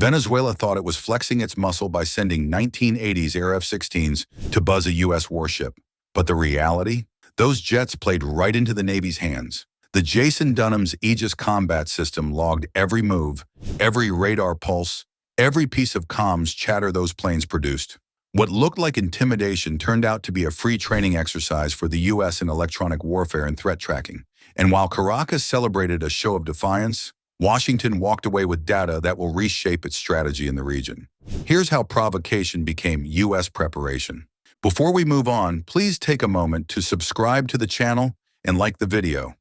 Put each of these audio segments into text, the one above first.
Venezuela thought it was flexing its muscle by sending 1980s Air F-16s to buzz a U.S. warship. But the reality? Those jets played right into the Navy's hands. The Jason Dunham's Aegis combat system logged every move, every radar pulse, every piece of comms chatter those planes produced. What looked like intimidation turned out to be a free training exercise for the U.S. in electronic warfare and threat tracking. And while Caracas celebrated a show of defiance, Washington walked away with data that will reshape its strategy in the region. Here's how provocation became U.S. preparation. Before we move on, please take a moment to subscribe to the channel and like the video.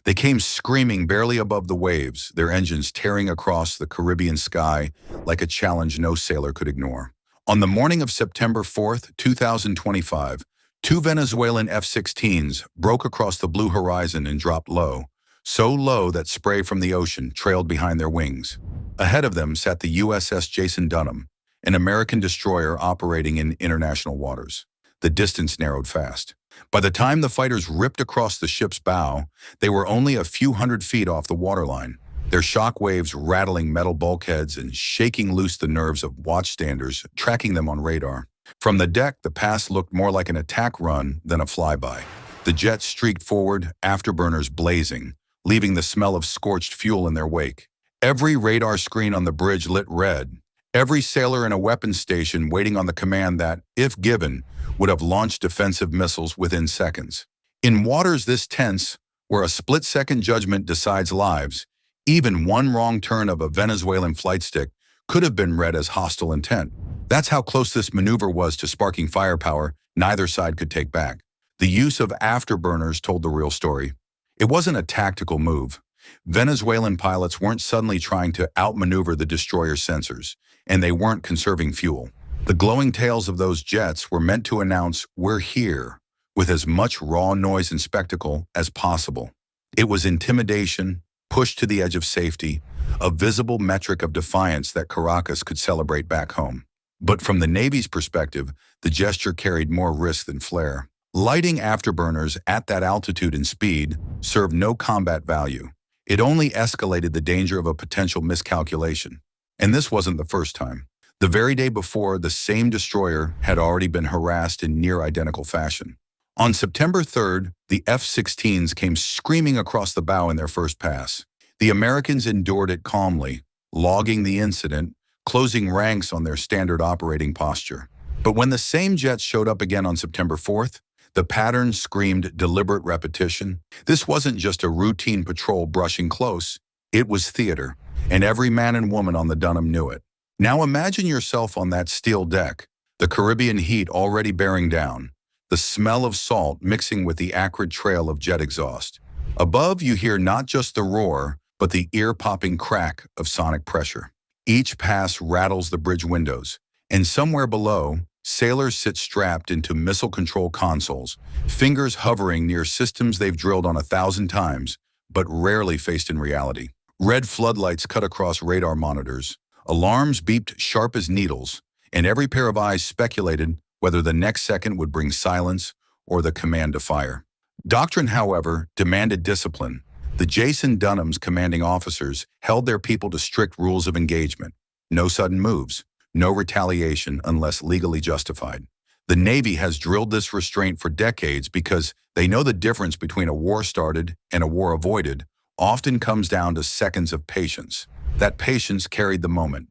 They came screaming barely above the waves, their engines tearing across the Caribbean sky like a challenge no sailor could ignore. On the morning of September 4th, 2025, two Venezuelan F-16s broke across the blue horizon and dropped low, so low that spray from the ocean trailed behind their wings. Ahead of them sat the USS Jason Dunham, an American destroyer operating in international waters. The distance narrowed fast. By the time the fighters ripped across the ship's bow, they were only a few hundred feet off the waterline, their shock waves rattling metal bulkheads and shaking loose the nerves of watchstanders tracking them on radar. From the deck, the pass looked more like an attack run than a flyby. The jets streaked forward, afterburners blazing, leaving the smell of scorched fuel in their wake. Every radar screen on the bridge lit red. Every sailor in a weapons station waiting on the command that, if given, would have launched defensive missiles within seconds. In waters this tense, where a split-second judgment decides lives, even one wrong turn of a Venezuelan flight stick could have been read as hostile intent. That's how close this maneuver was to sparking firepower neither side could take back. The use of afterburners told the real story. It wasn't a tactical move. Venezuelan pilots weren't suddenly trying to outmaneuver the destroyer's sensors, and they weren't conserving fuel. The glowing tails of those jets were meant to announce, "We're here," with as much raw noise and spectacle as possible. It was intimidation, pushed to the edge of safety, a visible metric of defiance that Caracas could celebrate back home. But from the Navy's perspective, the gesture carried more risk than flair. Lighting afterburners at that altitude and speed served no combat value. It only escalated the danger of a potential miscalculation. And this wasn't the first time. The very day before, the same destroyer had already been harassed in near-identical fashion. On September 3rd, the F-16s came screaming across the bow in their first pass. The Americans endured it calmly, logging the incident, closing ranks on their standard operating posture. But when the same jets showed up again on September 4th, the pattern screamed deliberate repetition. This wasn't just a routine patrol brushing close, it was theater, and every man and woman on the Dunham knew it. Now imagine yourself on that steel deck, the Caribbean heat already bearing down, the smell of salt mixing with the acrid trail of jet exhaust. Above, you hear not just the roar, but the ear-popping crack of sonic pressure. Each pass rattles the bridge windows, and somewhere below, sailors sit strapped into missile control consoles, fingers hovering near systems they've drilled on 1,000 times, but rarely faced in reality. Red floodlights cut across radar monitors, alarms beeped sharp as needles, and every pair of eyes speculated whether the next second would bring silence or the command to fire. Doctrine, however, demanded discipline. The Jason Dunham's commanding officers held their people to strict rules of engagement. No sudden moves. No retaliation unless legally justified. The Navy has drilled this restraint for decades because they know the difference between a war started and a war avoided often comes down to seconds of patience. That patience carried the moment.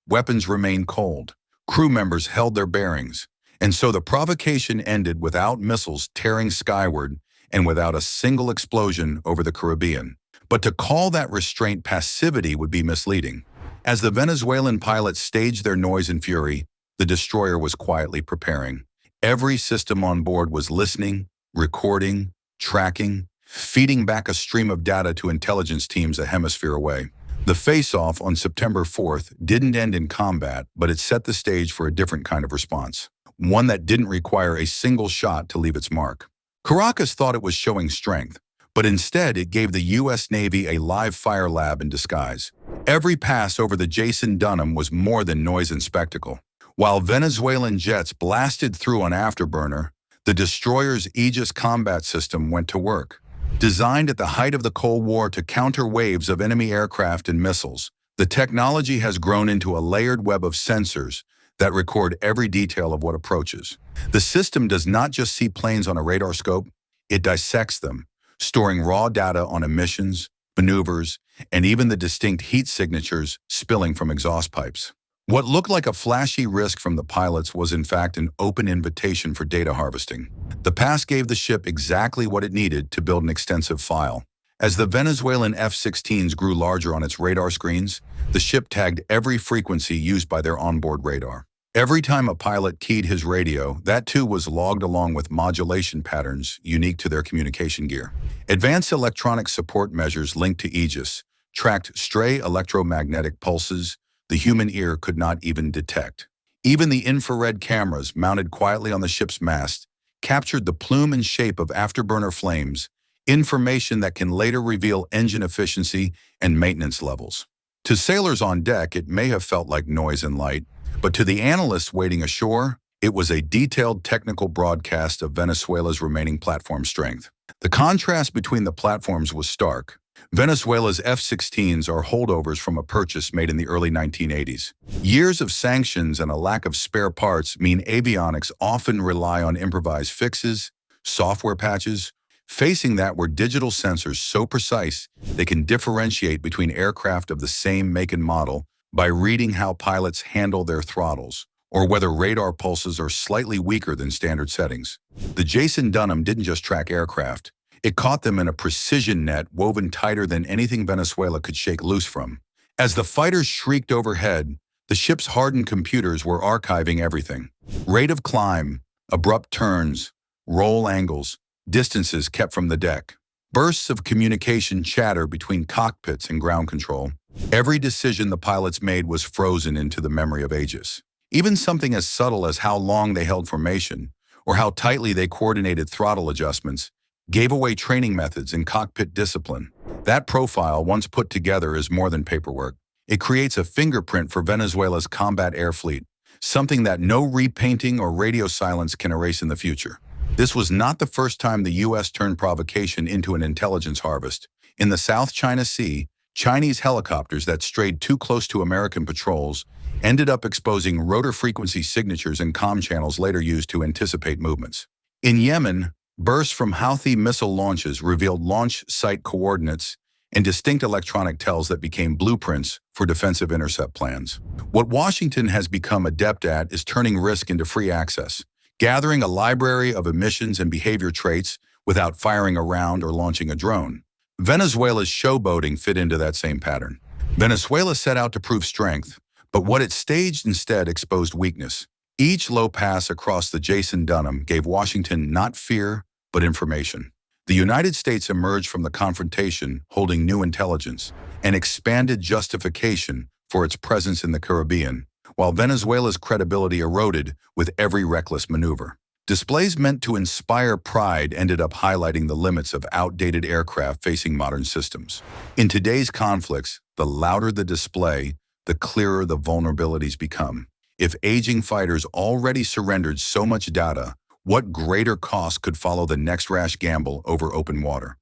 Weapons remained cold. Crew members held their bearings. And so the provocation ended without missiles tearing skyward and without a single explosion over the Caribbean. But to call that restraint passivity would be misleading. As the Venezuelan pilots staged their noise and fury, the destroyer was quietly preparing. Every system on board was listening, recording, tracking, feeding back a stream of data to intelligence teams a hemisphere away. The face-off on September 4th didn't end in combat, but it set the stage for a different kind of response, one that didn't require a single shot to leave its mark. Caracas thought it was showing strength, but instead it gave the U.S. Navy a live fire lab in disguise. Every pass over the Jason Dunham was more than noise and spectacle. While Venezuelan jets blasted through on afterburner, the destroyer's Aegis combat system went to work. Designed at the height of the Cold War to counter waves of enemy aircraft and missiles, The technology has grown into a layered web of sensors that record every detail of what approaches. The system does not just see planes on a radar scope, it dissects them, storing raw data on emissions, maneuvers, and even the distinct heat signatures spilling from exhaust pipes. What looked like a flashy risk from the pilots was in fact an open invitation for data harvesting. The pass gave the ship exactly what it needed to build an extensive file. As the Venezuelan F-16s grew larger on its radar screens, the ship tagged every frequency used by their onboard radar. Every time a pilot keyed his radio, that too was logged along with modulation patterns unique to their communication gear. Advanced electronic support measures linked to Aegis tracked stray electromagnetic pulses the human ear could not even detect. Even the infrared cameras mounted quietly on the ship's mast captured the plume and shape of afterburner flames, information that can later reveal engine efficiency and maintenance levels. To sailors on deck, it may have felt like noise and light, but to the analysts waiting ashore, it was a detailed technical broadcast of Venezuela's remaining platform strength. The contrast between the platforms was stark. Venezuela's F-16s are holdovers from a purchase made in the early 1980s. Years of sanctions and a lack of spare parts mean avionics often rely on improvised fixes, software patches. Facing that were digital sensors so precise they can differentiate between aircraft of the same make and model by reading how pilots handle their throttles, or whether radar pulses are slightly weaker than standard settings. The Jason Dunham didn't just track aircraft. It caught them in a precision net woven tighter than anything Venezuela could shake loose from. As the fighters shrieked overhead, the ship's hardened computers were archiving everything. Rate of climb, abrupt turns, roll angles, distances kept from the deck. Bursts of communication chatter between cockpits and ground control. Every decision the pilots made was frozen into the memory of Aegis. Even something as subtle as how long they held formation, or how tightly they coordinated throttle adjustments, gave away training methods and cockpit discipline. That profile, once put together, is more than paperwork. It creates a fingerprint for Venezuela's combat air fleet, something that no repainting or radio silence can erase in the future. This was not the first time the U.S. turned provocation into an intelligence harvest. In the South China Sea, Chinese helicopters that strayed too close to American patrols ended up exposing rotor frequency signatures and comm channels later used to anticipate movements. In Yemen, bursts from Houthi missile launches revealed launch site coordinates and distinct electronic tells that became blueprints for defensive intercept plans. What Washington has become adept at is turning risk into free access, gathering a library of emissions and behavior traits without firing a round or launching a drone. Venezuela's showboating fit into that same pattern. Venezuela set out to prove strength, but what it staged instead exposed weakness. Each low pass across the Jason Dunham gave Washington not fear, but information. The United States emerged from the confrontation holding new intelligence and expanded justification for its presence in the Caribbean, while Venezuela's credibility eroded with every reckless maneuver. Displays meant to inspire pride ended up highlighting the limits of outdated aircraft facing modern systems. In today's conflicts, the louder the display, the clearer the vulnerabilities become. If aging fighters already surrendered so much data, what greater cost could follow the next rash gamble over open water?